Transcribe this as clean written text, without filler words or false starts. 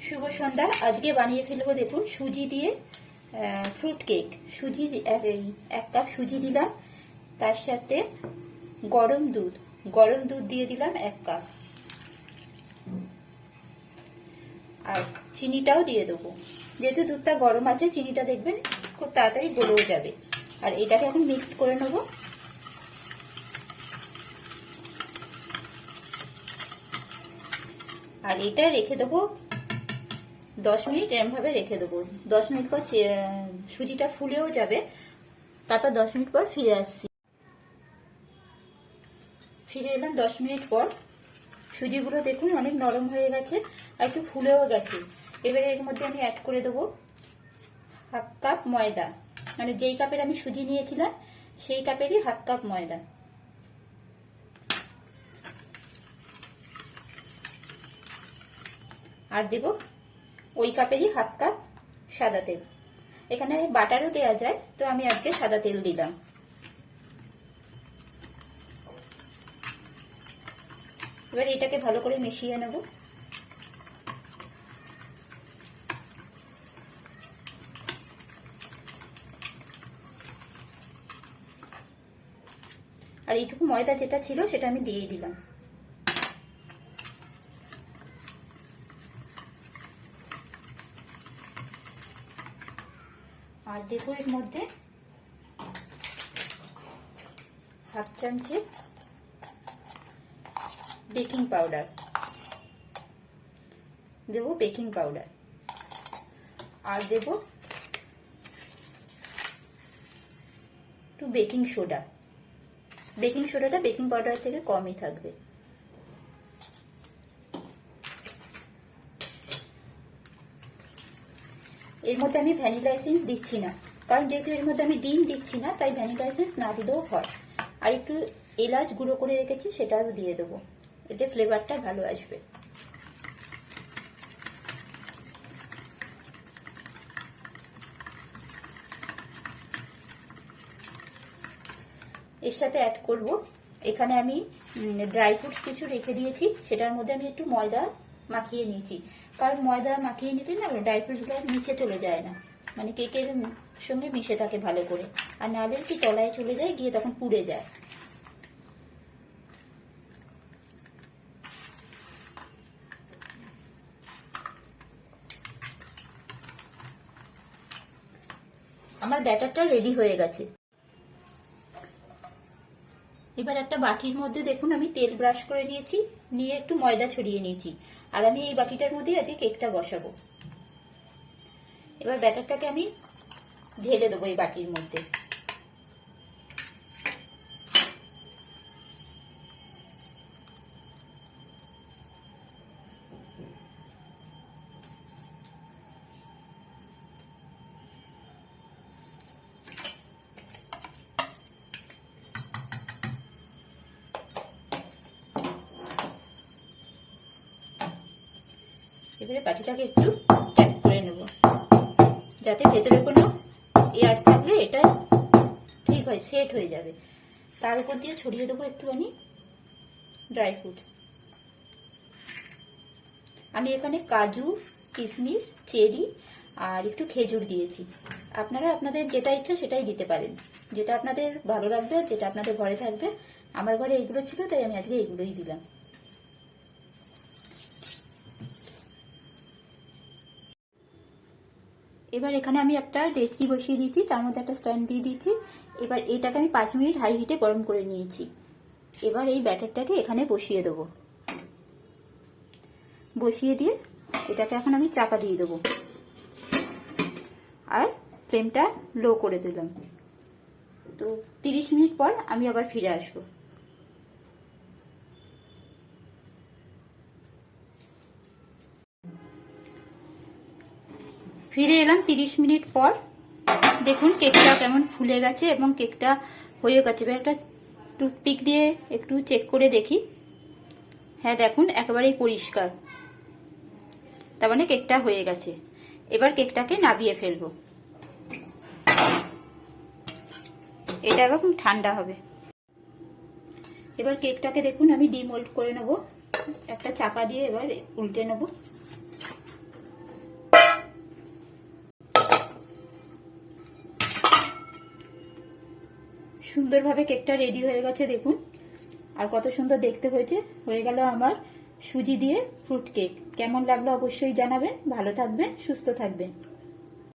শুভ সন্ধ্যা। আজকে বানিয়ে ফেলবো দেখুন সুজি দিয়ে ফ্রুট কেক। সুজি এক কাপ সুজি দিলাম, তার সাথে গরম দুধ দিয়ে দিলাম 1 কাপ, আর চিনিটাও দিয়ে দেবো। যেহেতু দুধটা গরম আছে চিনিটা দেখবেন খুব তাড়াতাড়ি গলেও যাবে। আর এটাকে এখন মিক্সড করে নেব। আর এটা রেখে দেবো 10 মিনিট, এরম ভাবে রেখে দেবো। 10 মিনিট পর সুজিটা ফুলেও যাবে, তারপর 10 মিনিট পর ফিরে আসছি। ফিরে এলাম 10 মিনিট পর। সুজিগুলো দেখুন অনেক নরম হয়ে গেছে আর একটু ফুলেও গেছে। এবারে এর মধ্যে আমি অ্যাড করে দেবো 1/2 কাপ ময়দা, মানে যেই কাপের আমি সুজি নিয়েছিলাম সেই কাপেরই 1/2 কাপ ময়দা। আর দেব ওই কাপেরই 1/2 কাপ সাদা তেল। এখানে বাটারও দেওয়া যায়, তো আমি আজকে সাদা তেল দিলাম। এবার এটাকে ভালো করে মিশিয়ে নেব। আর এইটুকু ময়দা যেটা ছিল সেটা আমি দিয়ে দিলাম। আর দেখো এর মধ্যে 1/2 চামচে বেকিং পাউডার দেব, বেকিং পাউডার। আর দেব একটু বেকিং সোডা। বেকিং সোডাটা বেকিং পাউডার থেকে কমই থাকবে। এর মধ্যে আমি ভ্যানিলা এসেন্স দিচ্ছি না, কারণ যেহেতু এর মধ্যে আমি ডিম দিচ্ছি না, তাই ভ্যানিলা এসেন্স না দিলেও হয়। আর একটু এলাচ গুঁড়ো করে রেখেছি, সেটাও দিয়ে দেবো, এতে ফ্লেভারটা ভালো আসবে। এর সাথে অ্যাড করব, এখানে আমি ড্রাই ফ্রুটস কিছু রেখে দিয়েছি, সেটার মধ্যে আমি একটু ময়দা মাখিয়ে নিয়েছি। কারণ ময়দা মাখিয়ে নিলে না ড্রাই ফ্রুটসগুলো নিচে চলে যায় না, মানে কেকের সঙ্গে মিশে থাকে ভালো করে। আর নাহলে কি তলায় চলে যায়, গিয়ে তখন পুড়ে যায়। আমার ব্যাটারটা রেডি হয়ে গেছে। এবার একটা বাটির মধ্যে দেখুন আমি তেল ব্রাশ করে নিয়েছি, নিয়ে একটু ময়দা ছড়িয়ে নিয়েছি। আর আমি এই বাটিটার মধ্যে আজকে কেকটা বসাবো। এবার ব্যাটারটাকে আমি ঢেলে দেবো এই বাটির মধ্যে। এবারে বাটিটাকে একটু ট্যাপ করে নেব, যাতে ভেতরে কোনো এয়ার থাকলে এটা ঠিক হয়, সেট হয়ে যাবে। তার উপর দিয়ে ছড়িয়ে দেবো একটুখানি ড্রাই ফ্রুটস। আমি এখানে কাজু, কিশমিশ, চেরি আর একটু খেজুর দিয়েছি। আপনারা আপনাদের যেটা ইচ্ছা সেটাই দিতে পারেন, যেটা আপনাদের ভালো লাগবে, যেটা আপনাদের ঘরে থাকবে। আমার ঘরে এইগুলো ছিল, তাই আমি আজকে এইগুলোই দিলাম। এবার এখানে আমি একটা ডেচকি বসিয়ে দিয়েছি, তার মধ্যে একটা স্ট্যান্ড দিয়ে দিয়েছি। এবার এটাকে আমি 5 মিনিট হাই হিটে গরম করে নিয়েছি। এবার এই ব্যাটারটাকে এখানে বসিয়ে দেবো। বসিয়ে দিয়ে এটাকে এখন আমি চাপা দিয়ে দেবো, আর ফ্লেমটা লো করে দিলাম। তো 30 মিনিট পর আমি আবার ফিরে আসবো। ফিরে এলাম 30 মিনিট পর। দেখুন কেকটা কেমন ফুলে গেছে এবং কেকটা হয়ে গেছে। এবার একটা টুথপিক দিয়ে একটু চেক করে দেখি। হ্যাঁ দেখুন একেবারেই পরিষ্কার, তার মানে কেকটা হয়ে গেছে। এবার কেকটাকে নাবিয়ে ফেলবো। এটা এখন ঠান্ডা হবে। এবার কেকটাকে দেখুন আমি ডিমোল্ড করে নেব, একটা চাপা দিয়ে এবার উল্টে নেব। সুন্দরভাবে কেকটা রেডি হয়ে গেছে দেখুন। আর কত সুন্দর দেখতে হয়েছে। হয়ে গেল আমার সুজি দিয়ে ফ্রুট কেক। কেমন লাগলো অবশ্যই জানাবেন। ভালো থাকবেন, সুস্থ থাকবেন।